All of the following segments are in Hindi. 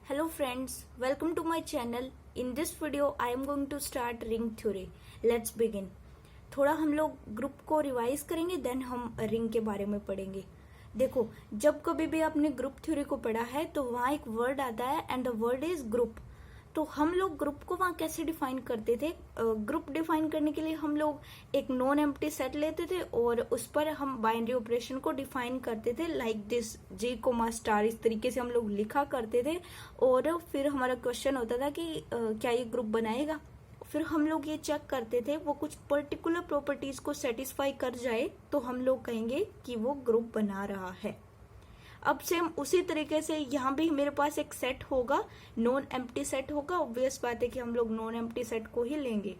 Hello friends, welcome to my channel. In this video I am going to start ring theory. Let's begin. थोड़ा हम लोग ग्रुप को रिवाइज करेंगे देन हम रिंग के बारे में पढ़ेंगे. देखो, जब कभी भी आपने ग्रुप थ्योरी को पढ़ा है तो वहाँ एक वर्ड आता है and the word is group. तो हम लोग ग्रुप को वहाँ कैसे डिफाइन करते थे? ग्रुप डिफाइन करने के लिए हम लोग एक नॉन एम्प्टी सेट लेते थे और उस पर हम बाइनरी ऑपरेशन को डिफाइन करते थे like this J comma star. इस तरीके से हम लोग लिखा करते थे और फिर हमारा क्वेश्चन होता था कि क्या ये ग्रुप बनाएगा. फिर हम लोग ये चेक करते थे वो कुछ पर्टिकुलर प्रॉपर्टीज को सेटिस्फाई कर जाए तो हम लोग कहेंगे कि वो ग्रुप बना रहा है. अब सेम उसी तरीके से यहाँ भी मेरे पास एक सेट होगा, नॉन एम्प्टी सेट होगा. ऑब्वियस बात है कि हम लोग नॉन एम्प्टी सेट को ही लेंगे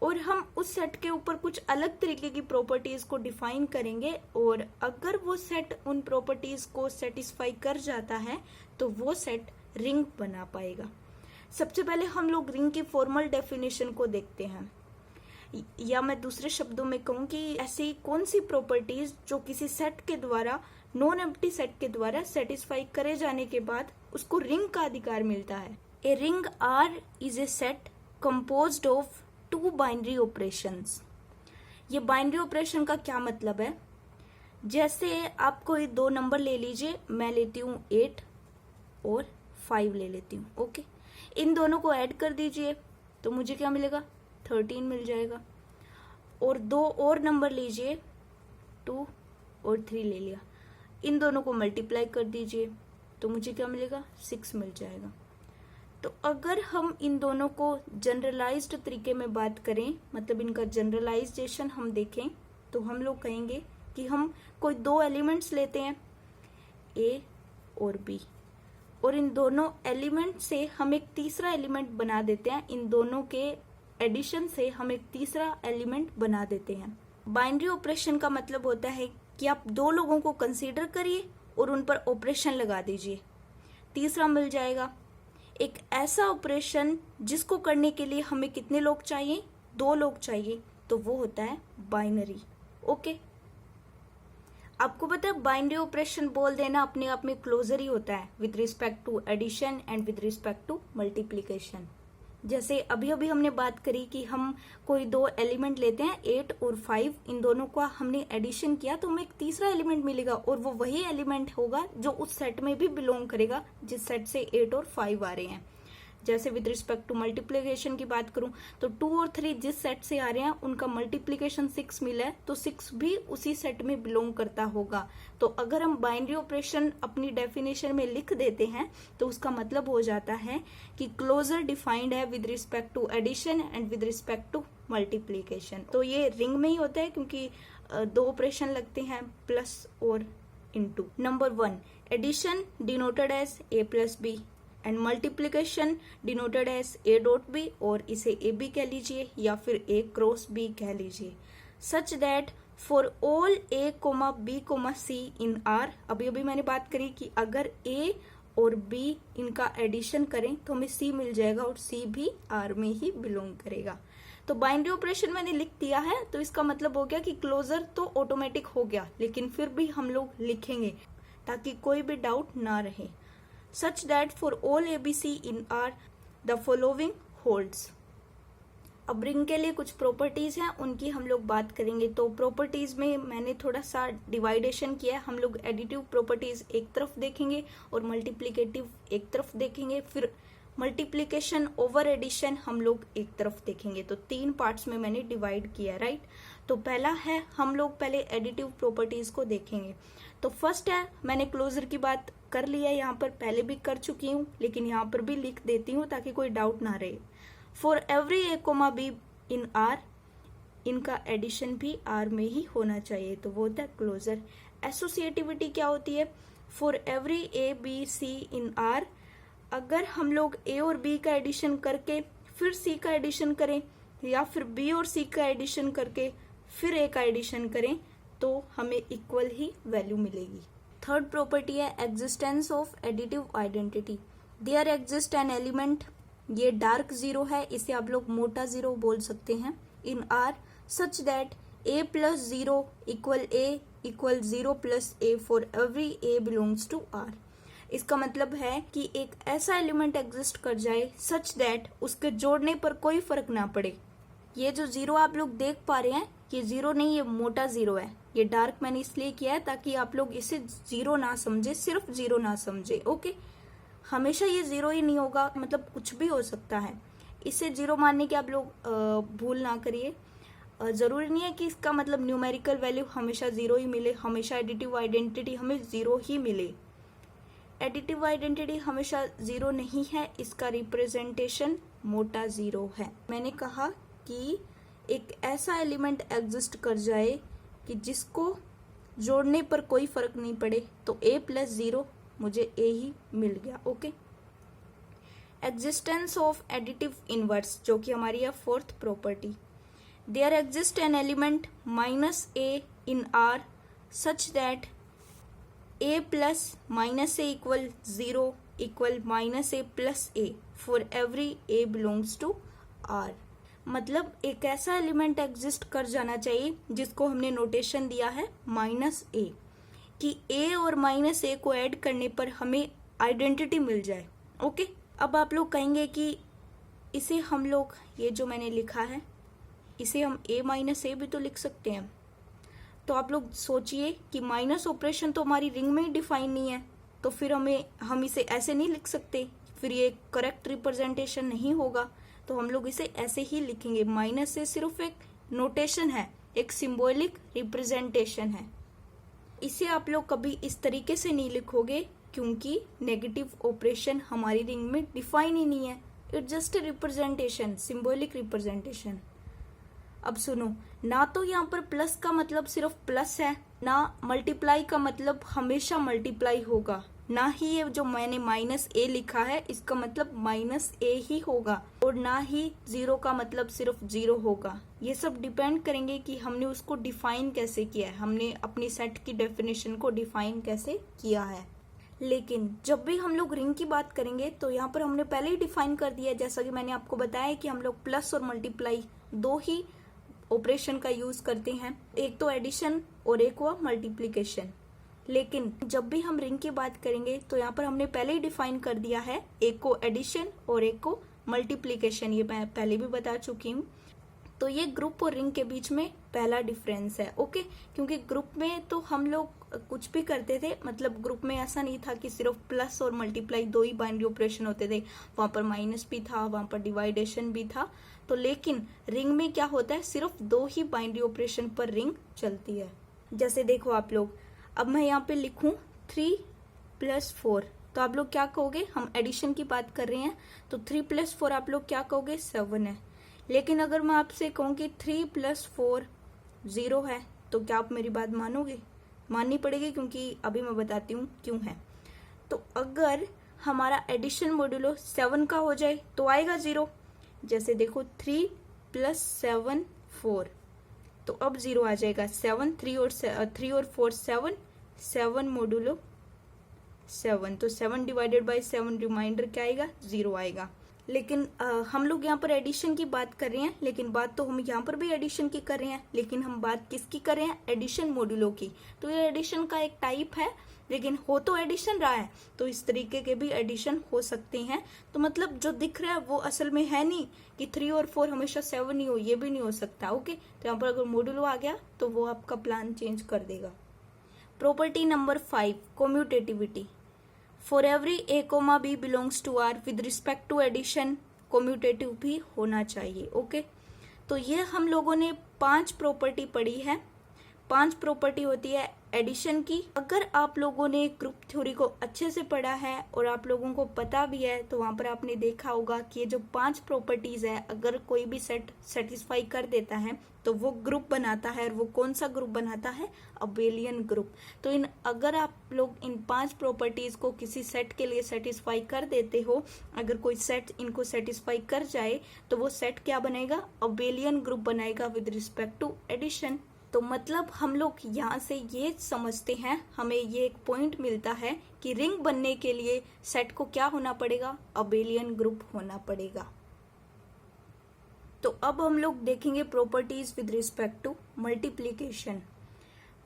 और हम उस सेट के ऊपर कुछ अलग तरीके की प्रॉपर्टीज को डिफाइन करेंगे और अगर वो सेट उन प्रॉपर्टीज को सेटिस्फाई कर जाता है तो वो सेट रिंग बना पाएगा. सबसे पहले हम लोग रिंग की फॉर्मल डेफिनेशन को देखते हैं, या मैं दूसरे शब्दों में कहूँ कि ऐसी कौन सी प्रॉपर्टीज जो किसी सेट के द्वारा, नॉन एम्प्टी सेट के द्वारा सेटिस्फाई करे जाने के बाद उसको रिंग का अधिकार मिलता है. A ring R is a set composed of two binary operations. ये बाइनरी ऑपरेशन का क्या मतलब है? जैसे आप कोई दो नंबर ले लीजिए, मैं लेती हूँ 8 और 5 ले लेती हूँ. ओके, इन दोनों को ऐड कर दीजिए तो मुझे क्या मिलेगा? 13 मिल जाएगा. और दो और नंबर लीजिए, 2 और 3 ले लिया, इन दोनों को मल्टीप्लाई कर दीजिए तो मुझे क्या मिलेगा? 6 मिल जाएगा. तो अगर हम इन दोनों को जनरलाइज्ड तरीके में बात करें, मतलब इनका जनरलाइजेशन हम देखें, तो हम लोग कहेंगे कि हम कोई दो एलिमेंट्स लेते हैं ए और बी और इन दोनों एलिमेंट से हम एक तीसरा एलिमेंट बना देते हैं. इन दोनों के एडिशन से हम एक तीसरा एलिमेंट बना देते हैं. बाइनरी ऑपरेशन का मतलब होता है कि आप दो लोगों को कंसीडर करिए और उन पर ऑपरेशन लगा दीजिए, तीसरा मिल जाएगा. एक ऐसा ऑपरेशन जिसको करने के लिए हमें कितने लोग चाहिए? 2 लोग चाहिए, तो वो होता है बाइनरी. ओके, आपको पता है बाइनरी ऑपरेशन बोल देना अपने आप में क्लोजर ही होता है with respect to addition and with respect to multiplication. जैसे अभी अभी हमने बात करी कि हम कोई दो एलिमेंट लेते हैं 8 और 5, इन दोनों का हमने एडिशन किया तो हमें एक तीसरा एलिमेंट मिलेगा और वो वही एलिमेंट होगा जो उस सेट में भी बिलोंग करेगा जिस सेट से 8 और 5 आ रहे हैं. जैसे विद रिस्पेक्ट टू मल्टीप्लीकेशन की बात करूं तो 2 और 3 जिस सेट से आ रहे हैं उनका मल्टीप्लीकेशन 6 मिला है तो 6 भी उसी सेट में बिलोंग करता होगा. तो अगर हम बाइनरी ऑपरेशन अपनी डेफिनेशन में लिख देते हैं तो उसका मतलब हो जाता है कि क्लोजर डिफाइंड है with respect to addition and with respect to multiplication. तो ये रिंग में ही होता है क्योंकि दो ऑपरेशन लगते हैं, प्लस और into. Number 1, addition denoted as a plus B and multiplication denoted as a dot B, और इसे ए बी कह लीजिए या फिर a क्रॉस बी कह लीजिए. Such that for all a comma B comma C in R. अभी अभी मैंने बात करी कि अगर a और b इनका एडिशन करें तो हमें c मिल जाएगा और c भी r में ही बिलोंग करेगा. तो बाइनरी ऑपरेशन मैंने लिख दिया है तो इसका मतलब हो गया कि क्लोजर तो ऑटोमेटिक हो गया, लेकिन फिर भी हम लोग लिखेंगे ताकि कोई भी डाउट ना रहे. Such that for all ABC in R the following holds. अब रिंग के लिए कुछ प्रॉपर्टीज हैं, उनकी हम लोग बात करेंगे. तो प्रॉपर्टीज में मैंने थोड़ा सा डिवाइडेशन किया है. हम लोग एडिटिव प्रॉपर्टीज एक तरफ देखेंगे और मल्टीप्लिकेटिव एक तरफ देखेंगे, फिर मल्टीप्लिकेशन ओवर एडिशन हम लोग एक तरफ देखेंगे. तो 3 पार्ट्स में मैंने डिवाइड किया, राइट. तो पहला है, हम लोग पहले एडिटिव प्रॉपर्टीज को देखेंगे. तो फर्स्ट है, मैंने क्लोजर की बात कर लिया, यहाँ पर पहले भी कर चुकी हूँ लेकिन यहाँ पर भी लिख देती हूँ ताकि कोई डाउट ना रहे. For every a comma B in R, इनका एडिशन भी आर में ही होना चाहिए, तो वो होता है क्लोजर. एसोसिएटिविटी क्या होती है? For every a b c in are, अगर हम लोग a और b का एडिशन करके फिर c का एडिशन करें या फिर b और c का एडिशन करके फिर a का एडिशन करें तो हमें इक्वल ही वैल्यू मिलेगी. थर्ड प्रॉपर्टी है existence of additive identity. There exist an element, ये डार्क जीरो है, इसे आप लोग मोटा जीरो बोल सकते हैं, in R such that a plus 0 equal a equal 0 plus a for every a belongs to r. इसका मतलब है कि एक ऐसा एलिमेंट एग्जिस्ट कर जाए सच दैट उसके जोड़ने पर कोई फर्क ना पड़े। ये जो जीरो आप लोग देख पा रहे हैं, ये जीरो नहीं, ये मोटा जीरो है। ये डार्क मैंने इसलिए किया है ताकि आप लोग इसे जीरो ना समझे, सिर्फ जीरो ना समझे। ओके, हमेशा ये जीरो ही नहीं होगा, मतलब कुछ भी हो सकता है। इसे जीरो मानने के आप लोग भूल ना करिए। जरूरी नहीं है कि इसका मतलब न्यूमेरिकल वैल्यू हमेशा जीरो ही मिले, हमेशा एडिटिव आइडेंटिटी हमें जीरो ही मिले। एडिटिव आइडेंटिटी हमेशा जीरो नहीं है, इसका रिप्रेजेंटेशन मोटा जीरो है। मैंने कहा कि एक ऐसा एलिमेंट एग्जिस्ट कर जाए कि जिसको जोड़ने पर कोई फर्क नहीं पड़े, तो a प्लस जीरो मुझे a ही मिल गया। Okay, existence of additive inverse, जो कि हमारी है fourth property. There exist an element minus a in R such that a plus minus a equal zero equal minus a plus a for every a belongs to R। मतलब एक ऐसा एलिमेंट एग्जिस्ट कर जाना चाहिए जिसको हमने नोटेशन दिया है माइनस a, कि a और माइनस a को ऐड करने पर हमें आइडेंटिटी मिल जाए। ओके, अब आप लोग कहेंगे कि इसे हम लोग, ये जो मैंने लिखा है इसे हम a माइनस a भी तो लिख सकते हैं। तो आप लोग सोचिए कि माइनस ऑपरेशन तो हमारी रिंग में ही डिफाइन नहीं है, तो फिर हम इसे ऐसे नहीं लिख सकते, फिर ये करेक्ट रिप्रेजेंटेशन नहीं होगा। तो हम लोग इसे ऐसे ही लिखेंगे। माइनस से सिर्फ एक नोटेशन है, एक सिंबॉलिक रिप्रेजेंटेशन है। इसे आप लोग कभी इस तरीके से नहीं लिखोगे क्योंकि नेगेटिव ऑपरेशन हमारी रिंग में डिफाइन ही नहीं है। It's just a representation, symbolic representation. अब सुनो, ना तो यहाँ पर प्लस का मतलब सिर्फ प्लस है, ना मल्टीप्लाई का मतलब हमेशा मल्टीप्लाई होगा, ना ही ये जो मैंने माइनस a लिखा है इसका मतलब माइनस a ही होगा, और ना ही जीरो का मतलब सिर्फ जीरो होगा। ये सब डिपेंड करेंगे कि हमने उसको डिफाइन कैसे किया है, हमने अपनी सेट की डेफिनेशन को डिफाइन कैसे किया है। लेकिन जब भी हम लोग रिंग की बात करेंगे तो यहाँ पर हमने पहले ही डिफाइन कर दिया है, जैसा कि मैंने आपको बताया कि हम लोग प्लस और मल्टीप्लाई दो ही ऑपरेशन का यूज करते हैं, एक तो एडिशन और एक हुआ मल्टीप्लीकेशन। लेकिन जब भी हम रिंग की बात करेंगे तो यहाँ पर हमने पहले ही डिफाइन कर दिया है, एक को एडिशन और एक को मल्टीप्लीकेशन, ये मैं पहले भी बता चुकी हूँ। तो ये ग्रुप और रिंग के बीच में पहला डिफरेंस है। ओके, क्योंकि ग्रुप में तो हम लोग कुछ भी करते थे, मतलब ग्रुप में ऐसा नहीं था कि सिर्फ प्लस और मल्टीप्लाई दो ही बाइनरी ऑपरेशन होते थे, वहां पर माइनस भी था, वहां पर डिवाइडेशन भी था। तो लेकिन रिंग में क्या होता है, सिर्फ दो ही बाइनरी ऑपरेशन पर रिंग चलती है। जैसे देखो आप लोग, अब मैं यहाँ पे लिखूं 3 + 4, तो आप लोग क्या कहोगे, हम एडिशन की बात कर रहे हैं तो 3 + 4 आप लोग क्या कहोगे, 7 है। लेकिन अगर मैं आपसे कहूँ कि 3 + 4 0 है, तो क्या आप मेरी बात मानोगे? माननी पड़ेगी, क्योंकि अभी मैं बताती हूँ क्यों है। तो अगर हमारा एडिशन मॉड्यूलो 7 का हो जाए तो आएगा 0। जैसे देखो 3 + 7 4, तो अब 0 आ जाएगा। 7 3 और 4 7, 7 मॉड्यूलो 7, तो 7 डिवाइडेड बाय 7 रिमाइंडर क्या आएगा, 0 आएगा। लेकिन हम लोग यहाँ पर एडिशन की बात कर रहे हैं, लेकिन बात तो हम यहाँ पर भी एडिशन की कर रहे हैं, लेकिन हम बात किसकी कर रहे हैं, एडिशन मॉड्यूलो की। तो ये एडिशन का एक टाइप है, लेकिन हो तो एडिशन रहा है, तो इस तरीके के भी एडिशन हो सकते हैं। तो मतलब जो दिख रहा है वो असल में है नहीं कि 3 और 4 हमेशा 7 ही हो, ये भी नहीं हो सकता। ओके, तो यहाँ पर अगर मॉड्यूलो आ गया तो वो आपका प्लान चेंज कर देगा। Property number 5, commutativity. For every a, b belongs to R with respect to addition, commutative भी होना चाहिए। ओके, तो ये हम लोगों ने 5 प्रॉपर्टी पढ़ी है। 5 प्रॉपर्टी होती है एडिशन की। अगर आप लोगों ने ग्रुप थ्योरी को अच्छे से पढ़ा है और आप लोगों को पता भी है, तो वहां पर आपने देखा होगा कि ये जो 5 प्रॉपर्टीज है, अगर कोई भी सेट सेटिस्फाई कर देता है तो वो ग्रुप बनाता है। और वो कौन सा ग्रुप बनाता है, अबेलियन ग्रुप। तो अगर आप लोग इन 5 प्रॉपर्टीज को किसी सेट के लिए सेटिस्फाई कर देते हो, अगर कोई सेट इनको सेटिस्फाई कर जाए तो वो सेट क्या बनेगा, अबेलियन ग्रुप बनाएगा विद रिस्पेक्ट टू एडिशन। तो मतलब हम लोग यहाँ से ये समझते हैं, हमें ये एक पॉइंट मिलता है कि रिंग बनने के लिए सेट को क्या होना पड़ेगा, अबेलियन ग्रुप होना पड़ेगा। तो अब हम लोग देखेंगे properties with respect to multiplication.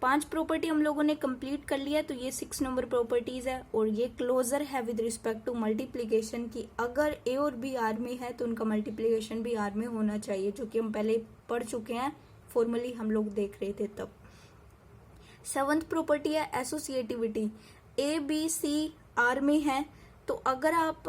5 property हम लोगों ने कंप्लीट कर लिया, तो ये 6 नंबर प्रॉपर्टीज है और ये क्लोजर है विद रिस्पेक्ट टू मल्टीप्लीकेशन की अगर ए और बी आर में है तो उनका मल्टीप्लीकेशन भी आर में होना चाहिए, जो कि हम पहले पढ़ चुके हैं, फॉर्मली हम लोग देख रहे थे तब। 7th प्रॉपर्टी है associativity. A B C R में है तो अगर आप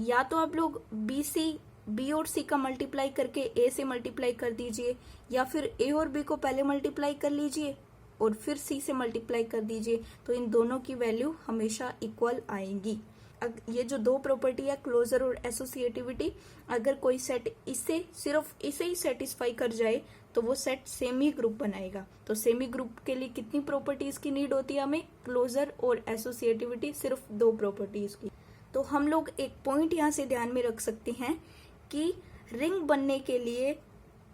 या तो आप लोग बी और सी का मल्टीप्लाई करके ए से मल्टीप्लाई कर दीजिए, या फिर ए और बी को पहले मल्टीप्लाई कर लीजिए और फिर सी से मल्टीप्लाई कर दीजिए, तो इन दोनों की वैल्यू हमेशा इक्वल आएगी। ये जो 2 प्रॉपर्टी है क्लोजर और एसोसिएटिविटी, अगर कोई सेट सिर्फ इसे ही सेटिस्फाई कर जाए तो वो सेट सेमी ग्रुप बनाएगा। तो सेमी ग्रुप के लिए कितनी प्रॉपर्टीज की नीड होती है हमें? क्लोजर और एसोसिएटिविटी, सिर्फ 2 प्रॉपर्टीज की। तो हम लोग एक पॉइंट यहाँ से ध्यान में रख सकते हैं कि रिंग बनने के लिए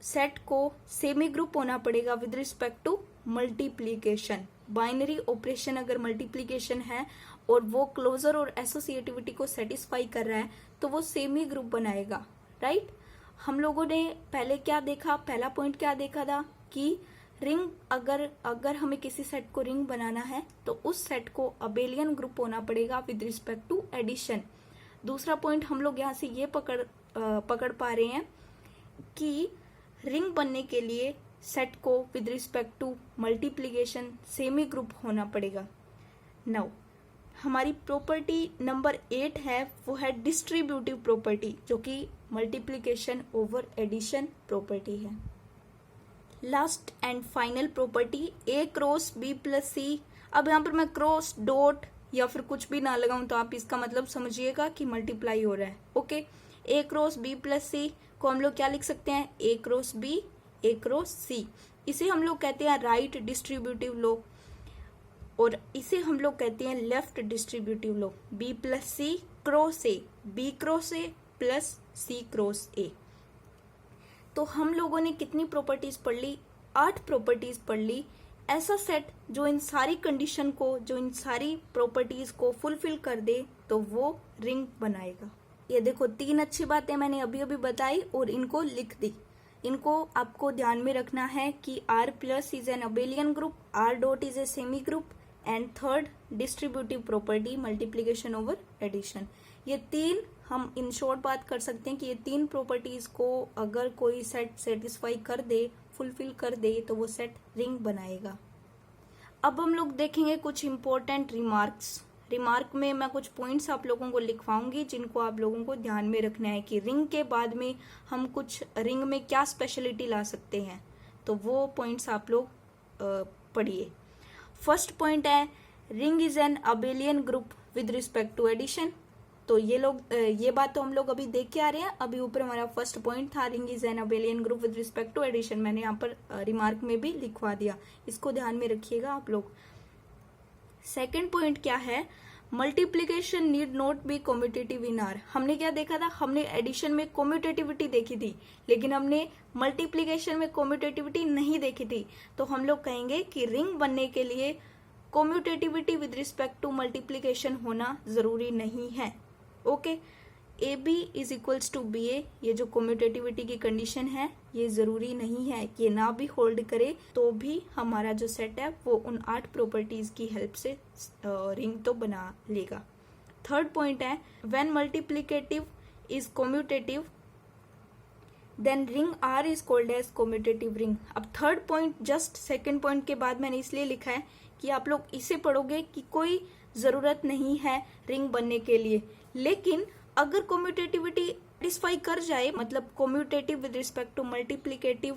सेट को सेमी ग्रुप होना पड़ेगा with respect to multiplication. Binary operation अगर मल्टीप्लीकेशन है और वो क्लोजर और एसोसिएटिविटी को सेटिस्फाई कर रहा है तो वो सेमी ग्रुप बनाएगा, राइट। हम लोगों ने पहले क्या देखा, पहला पॉइंट क्या देखा था कि रिंग अगर हमें किसी सेट को रिंग बनाना है तो उस सेट को अबेलियन ग्रुप होना पड़ेगा विद रिस्पेक्ट टू एडिशन। दूसरा पॉइंट हम लोग यहाँ से ये पकड़ पा रहे हैं कि रिंग बनने के लिए सेट को with respect to multiplication semi group होना पड़ेगा। नाउ हमारी प्रॉपर्टी नंबर 8 है, वो है डिस्ट्रीब्यूटिव प्रॉपर्टी, जो कि मल्टीप्लीकेशन ओवर एडिशन प्रॉपर्टी है। Last and final property a cross b plus c. अब यहाँ पर मैं क्रॉस डॉट या फिर कुछ भी ना लगाऊं तो आप इसका मतलब समझिएगा कि मल्टीप्लाई हो रहा है। ओके, ए क्रॉस बी प्लस सी को हम लोग क्या लिख सकते हैं? ए क्रॉस बी, ए क्रॉस सी। इसे हम लोग कहते हैं राइट डिस्ट्रीब्यूटिव लॉ और इसे हम लोग कहते हैं left distributive law. B plus C cross A, B cross A plus C cross A. तो हम लोगों ने कितनी प्रॉपर्टीज पढ़ ली? 8 प्रॉपर्टीज पढ़ ली। ऐसा सेट जो इन सारी कंडीशन को, जो इन सारी प्रॉपर्टीज को फुलफिल कर दे तो वो रिंग बनाएगा। ये देखो 3 अच्छी बातें मैंने अभी अभी बताई और इनको लिख दी। इनको आपको ध्यान में रखना है कि R plus is an abelian group, R dot is a semi group and third distributive property multiplication over addition. ये 3 हम इन शॉर्ट बात कर सकते हैं कि ये 3 प्रॉपर्टीज को अगर कोई सेट सेटिस्फाई कर दे, फुलफिल कर दे तो वो सेट रिंग बनाएगा। अब हम लोग देखेंगे कुछ इंपॉर्टेंट रिमार्क में मैं कुछ पॉइंट्स आप लोगों को लिखवाऊंगी जिनको आप लोगों को ध्यान में रखना है कि रिंग के बाद में हम कुछ रिंग में क्या स्पेशलिटी ला सकते हैं, तो वो पॉइंट्स आप लोग पढ़िए। फर्स्ट पॉइंट है ring is an abelian group with respect to addition. तो ये बात तो हम लोग अभी देख के आ रहे हैं। अभी ऊपर हमारा फर्स्ट पॉइंट था ring is an abelian group with respect to addition, मैंने यहाँ पर रिमार्क में भी लिखवा दिया, इसको ध्यान में रखिएगा आप लोग। सेकेंड पॉइंट क्या है? Multiplication need not be commutative in are. हमने क्या देखा था? हमने एडिशन में कम्यूटेटिविटी देखी थी, लेकिन हमने मल्टीप्लीकेशन में कम्यूटेटिविटी नहीं देखी थी। तो हम लोग कहेंगे कि रिंग बनने के लिए commutativity with respect to multiplication होना जरूरी नहीं है। Okay, a B is equals to B a, ये जो कम्यूटेटिविटी की कंडीशन है ये जरूरी नहीं है, ये ना भी होल्ड करे तो भी हमारा जो सेट है वो उन 8 प्रॉपर्टीज की हेल्प से रिंग तो बना लेगा। थर्ड पॉइंट है when multiplicative is commutative then ring R is called as commutative ring. अब third point just second point के बाद मैंने इसलिए लिखा है कि आप लोग इसे पढ़ोगे कि कोई जरूरत नहीं है रिंग बनने के लिए, लेकिन अगर कम्यूटेटिविटी सेटिस्फाई कर जाए, मतलब commutative with respect to multiplicative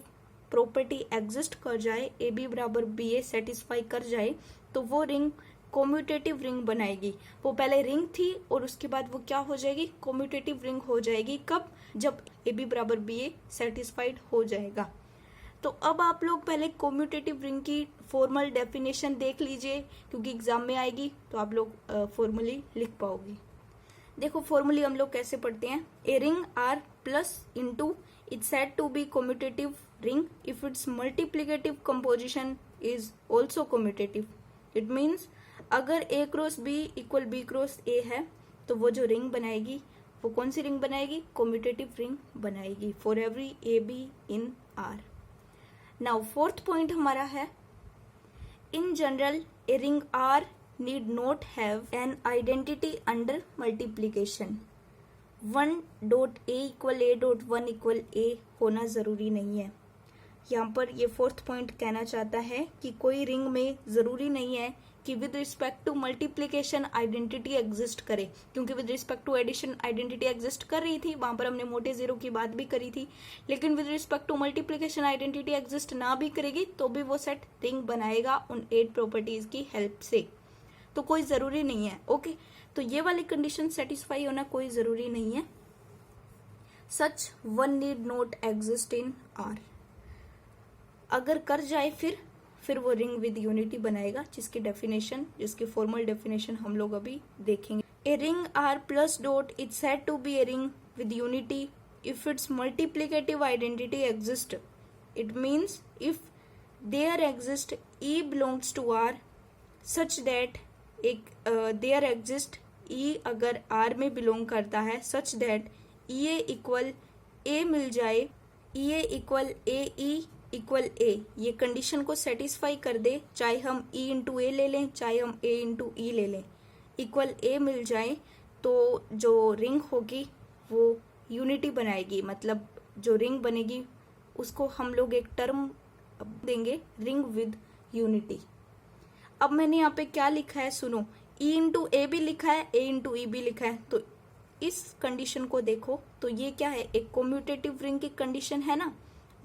property exist कर जाए, ए बी बराबर बी ए सेटिस्फाई कर जाए, तो वो रिंग कम्यूटेटिव रिंग बनाएगी। वो पहले रिंग थी और उसके बाद वो क्या हो जाएगी? कम्यूटेटिव रिंग हो जाएगी। कब? जब ए बी बराबर बी ए सेटिस्फाइड हो जाएगा। तो अब आप लोग पहले कम्यूटेटिव रिंग की फॉर्मल डेफिनेशन देख लीजिए, क्योंकि एग्जाम में आएगी तो आप लोग फॉर्मली लिख पाओगे। देखो फॉर्मली हम लोग कैसे पढ़ते हैं? A ring R plus into it's said to be commutative ring if its multiplicative composition is also commutative. It means अगर a cross b equal b cross a है तो वो जो रिंग बनाएगी वो कौन सी रिंग बनाएगी? कम्यूटेटिव रिंग बनाएगी for every a b in R. Now fourth point हमारा है In general, a ring R need not have an identity under multiplication. 1.a=a.1=a होना ज़रूरी नहीं है। यहाँ पर ये फोर्थ पॉइंट कहना चाहता है कि कोई रिंग में ज़रूरी नहीं है कि with respect to multiplication identity exist करे, क्योंकि with respect to addition identity exist कर रही थी, वहां पर हमने मोटे जीरो की बात भी करी थी। लेकिन with respect to multiplication identity exist ना भी करेगी तो भी वो सेट रिंग बनाएगा उन 8 प्रॉपर्टीज की हेल्प से। तो कोई ज़रूरी नहीं है। ओके, तो ये वाली कंडीशन सेटिस्फाई होना कोई ज़रूरी नहीं है। Such one need not exist in are. अगर कर जाए फिर वो रिंग विद यूनिटी बनाएगा, जिसकी फॉर्मल डेफिनेशन हम लोग अभी देखेंगे। A ring R plus dot is said to B a ring with unity if its multiplicative identity exist. It means if there exist e belongs to R such that there exist e अगर आर में बिलोंग करता है such that E A equal ए मिल जाए, ई ए इक्वल ए ई इक्वल ए, ये कंडीशन को सेटिस्फाई कर दे, चाहे हम ई इंटू ए ले लें चाहे हम ए इंटू ई ले लें, इक्वल ए मिल जाए तो जो रिंग होगी वो यूनिटी बनाएगी। मतलब जो रिंग बनेगी उसको हम लोग एक टर्म देंगे, रिंग विद यूनिटी। अब मैंने यहाँ पे क्या लिखा है सुनो, ई इंटू ए भी लिखा है, ए इंटू ई भी लिखा है। तो इस कंडीशन को देखो तो ये क्या है, एक कम्यूटेटिव रिंग की कंडीशन है ना।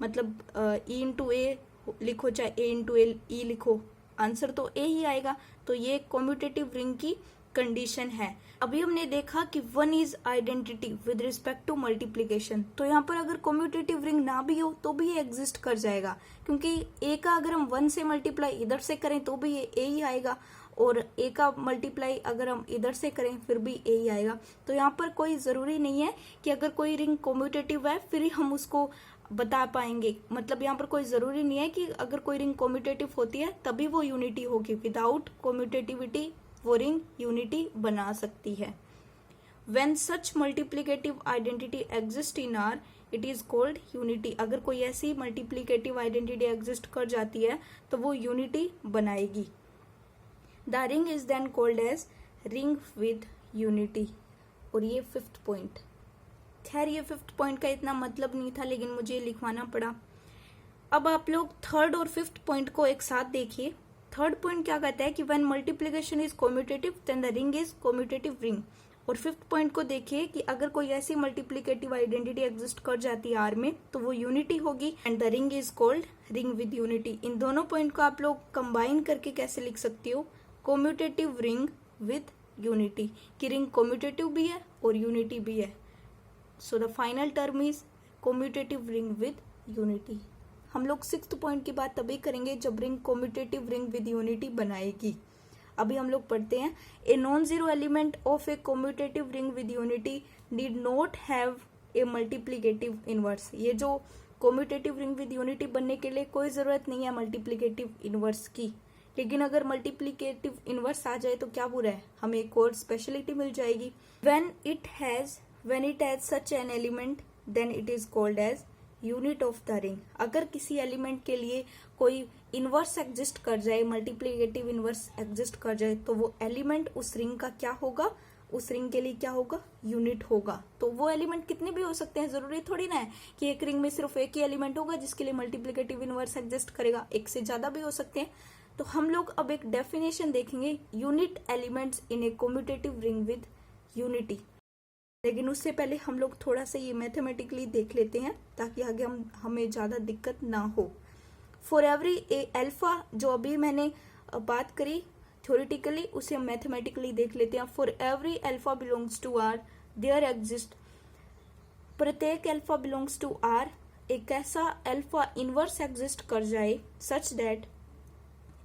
मतलब ई इंटू ए लिखो चाहे ए इंटू ई लिखो, आंसर तो ए ही आएगा। तो ये कम्यूटेटिव रिंग की कंडीशन है। अभी हमने देखा कि one is identity with respect to multiplication, तो यहाँ पर अगर कम्यूटेटिव रिंग ना भी हो तो भी ये एग्जिस्ट कर जाएगा, क्योंकि ए का अगर हम 1 से मल्टीप्लाई इधर से करें तो भी ये ए ही आएगा, और ए का मल्टीप्लाई अगर हम इधर से करें फिर भी ए ही आएगा। तो यहाँ पर कोई जरूरी नहीं है कि अगर कोई रिंग कम्यूटेटिव है फिर ही हम उसको बता पाएंगे। मतलब यहाँ पर कोई जरूरी नहीं है कि अगर कोई रिंग कम्यूटेटिव होती है तभी वो यूनिटी होगी, विदाउट कम्यूटेटिविटी वो रिंग यूनिटी बना सकती है। When such multiplicative identity exists in R, it is called unity। अगर कोई ऐसी मल्टीप्लीकेटिव आइडेंटिटी एग्जिस्ट कर जाती है तो वो यूनिटी बनाएगी। The ring is then called as ring with unity। और ये 5th पॉइंट, खैर ये 5th पॉइंट का इतना मतलब नहीं था लेकिन मुझे लिखवाना पड़ा। अब आप लोग 3rd और 5th पॉइंट को एक साथ देखिए। 3rd पॉइंट क्या कहता है कि when multiplication is commutative then the ring is commutative ring। और 5th पॉइंट को देखिए कि अगर कोई ऐसी मल्टीप्लिकेटिव आइडेंटिटी एग्जिस्ट कर जाती है आर में तो वो यूनिटी होगी, and the ring is called ring with unity. इन दोनों पॉइंट को आप लोग कंबाइन करके कैसे लिख सकती हो, कम्यूटेटिव रिंग विद यूनिटी, कि रिंग कम्यूटेटिव भी है और यूनिटी भी है। So the final term is commutative ring with unity. हम लोग 6th पॉइंट की बात तभी करेंगे जब ring commutative ring with unity बनाएगी। अभी हम लोग पढ़ते हैं, a non zero element of a commutative ring with unity need not have a multiplicative inverse. ये जो कम्यूटेटिव रिंग विद यूनिटी बनने के लिए कोई जरूरत नहीं है मल्टीप्लिकेटिव इनवर्स की, लेकिन अगर मल्टीप्लिकेटिव इनवर्स आ जाए तो क्या बुरा है, हमें एक और स्पेशलिटी मिल जाएगी। when it has such an element then it is called as unit of the ring. अगर किसी एलिमेंट के लिए कोई इनवर्स एग्जिस्ट कर जाए, मल्टीप्लिकेटिव इनवर्स एग्जिस्ट कर जाए, तो वो एलिमेंट उस रिंग का क्या होगा, उस रिंग के लिए क्या होगा, यूनिट होगा। तो वो एलिमेंट कितने भी हो सकते हैं, जरूरी थोड़ी ना है कि एक रिंग में सिर्फ एक ही एलिमेंट होगा जिसके लिए मल्टीप्लिकेटिव इनवर्स एग्जिस्ट करेगा, एक से ज्यादा भी हो सकते हैं। तो हम लोग अब एक डेफिनेशन देखेंगे, unit elements in a commutative ring with unity. लेकिन उससे पहले हम लोग थोड़ा सा ये मैथमेटिकली देख लेते हैं ताकि आगे हमें ज्यादा दिक्कत ना हो। फॉर एवरी ए अल्फा, जो अभी मैंने बात करी थ्योरेटिकली, उसे हम मैथमेटिकली देख लेते हैं। For every alpha belongs to R there exist, प्रत्येक अल्फा बिलोंग्स टू आर एक ऐसा अल्फा इनवर्स एग्जिस्ट कर जाए such that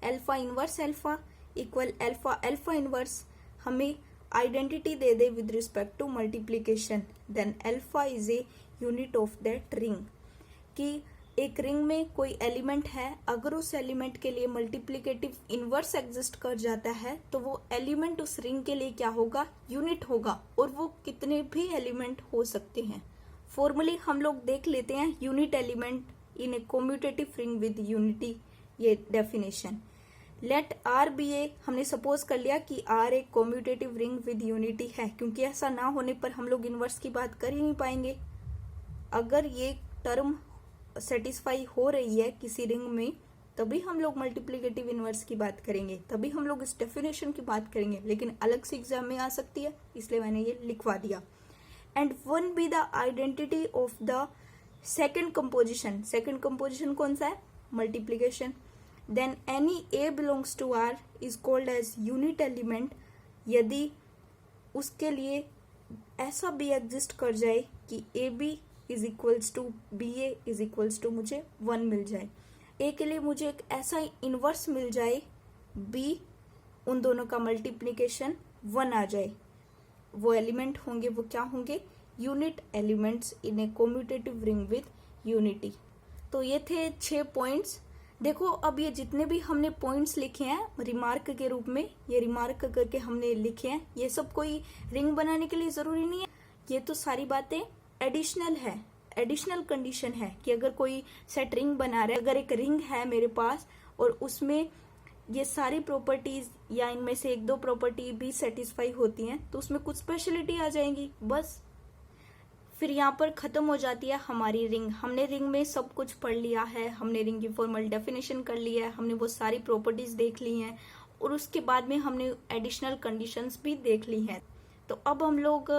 alpha inverse alpha equal alpha alpha inverse हमें आइडेंटिटी दे दे with respect to multiplication, then alpha is a unit of that ring. कि एक रिंग में कोई एलिमेंट है, अगर उस एलिमेंट के लिए मल्टीप्लिकेटिव इनवर्स एग्जिस्ट कर जाता है तो वो एलिमेंट उस रिंग के लिए क्या होगा, यूनिट होगा, और वो कितने भी एलिमेंट हो सकते हैं। फॉर्मली हम लोग देख लेते हैं unit element in a commutative ring with unity, ये डेफिनेशन। लेट आर बी ए, हमने सपोज कर लिया कि आर एक कॉम्यूटेटिव रिंग विद यूनिटी है, क्योंकि ऐसा ना होने पर हम लोग इनवर्स की बात कर ही नहीं पाएंगे। अगर ये टर्म सेटिस्फाई हो रही है किसी रिंग में तभी हम लोग मल्टीप्लिकेटिव इनवर्स की बात करेंगे, तभी हम लोग इस डेफिनेशन की बात करेंगे, लेकिन अलग से एग्जाम में आ सकती है, इसलिए मैंने ये लिखवा दिया। And one be the identity of the second composition, second composition कौन सा है, multiplication. Then any A belongs to R is called as unit element, यदि उसके लिए ऐसा बी एग्जिस्ट कर जाए कि A B is equals to B A is equals to मुझे 1 मिल जाए, ए के लिए मुझे एक ऐसा इनवर्स मिल जाए, बी उन दोनों का मल्टीप्लीकेशन 1 आ जाए, वो एलिमेंट होंगे, वो क्या होंगे, unit elements in a commutative ring with unity. तो ये थे 6 पॉइंट्स। देखो अब ये जितने भी हमने पॉइंट्स लिखे हैं रिमार्क के रूप में, ये रिमार्क करके हमने लिखे हैं, ये सब कोई रिंग बनाने के लिए जरूरी नहीं है, ये तो सारी बातें एडिशनल है, एडिशनल कंडीशन है कि अगर कोई सेट रिंग बना रहा है, अगर एक रिंग है मेरे पास और उसमें ये सारी प्रॉपर्टीज या इनमें से 1-2 प्रॉपर्टी भी सेटिस्फाई होती हैं तो उसमें कुछ स्पेशलिटी आ जाएंगी, बस फिर यहाँ पर खत्म हो जाती है हमारी रिंग। हमने रिंग में सब कुछ पढ़ लिया है, हमने रिंग की फॉर्मल डेफिनेशन कर ली है, हमने वो सारी प्रॉपर्टीज देख ली हैं और उसके बाद में हमने एडिशनल कंडीशंस भी देख ली हैं। तो अब हम लोग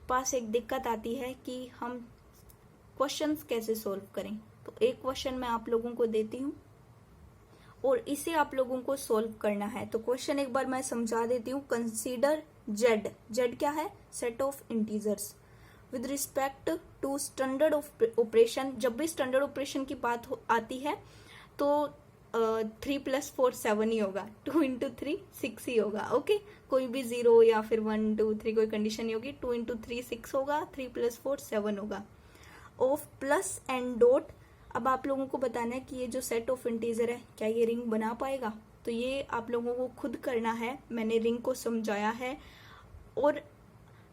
पास एक दिक्कत आती है कि हम क्वेश्चंस कैसे सॉल्व करें। तो एक क्वेश्चन मैं आप लोगों को देती हूँ और इसे आप लोगों को सॉल्व करना है। तो क्वेश्चन एक बार मैं समझा देती हूँ। कंसीडर जेड, जेड क्या है, set of integers with respect to standard operation. जब भी स्टैंडर्ड ऑपरेशन की बात आती है तो 3 + 4 7 ही होगा, 2 × 3 6 ही होगा। ओके, कोई भी 0 या फिर 1 2 3 कोई कंडीशन नहीं होगी। 2 × 3 6 होगा, 3 + 4 7 होगा। ऑफ प्लस एंड डॉट, अब आप लोगों को बताना है कि ये जो सेट ऑफ इंटीजर है क्या ये रिंग बना पाएगा, तो ये आप लोगों को खुद करना है। मैंने रिंग को समझाया है और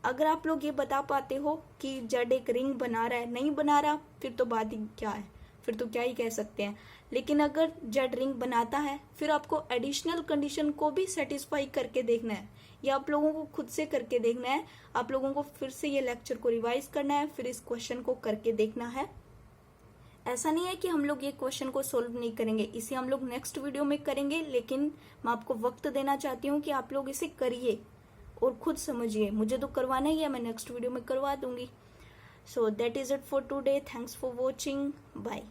अगर आप लोग ये बता पाते हो कि जेड एक रिंग बना रहा है, नहीं बना रहा, फिर तो बात ही क्या है, फिर तो क्या ही कह सकते हैं। लेकिन अगर जेड रिंग बनाता है फिर आपको एडिशनल कंडीशन को भी सेटिस्फाई करके देखना है, या आप लोगों को खुद से करके देखना है। आप लोगों को फिर से ये लेक्चर को रिवाइज करना है, फिर इस क्वेश्चन को करके देखना है। ऐसा नहीं है कि हम लोग ये क्वेश्चन को सोल्व नहीं करेंगे, इसे हम लोग नेक्स्ट वीडियो में करेंगे, लेकिन मैं आपको वक्त देना चाहती हूँ कि आप लोग इसे करिए और खुद समझिए। मुझे तो करवाना ही है, मैं नेक्स्ट वीडियो में करवा दूंगी। So that is it for today. Thanks for watching, bye.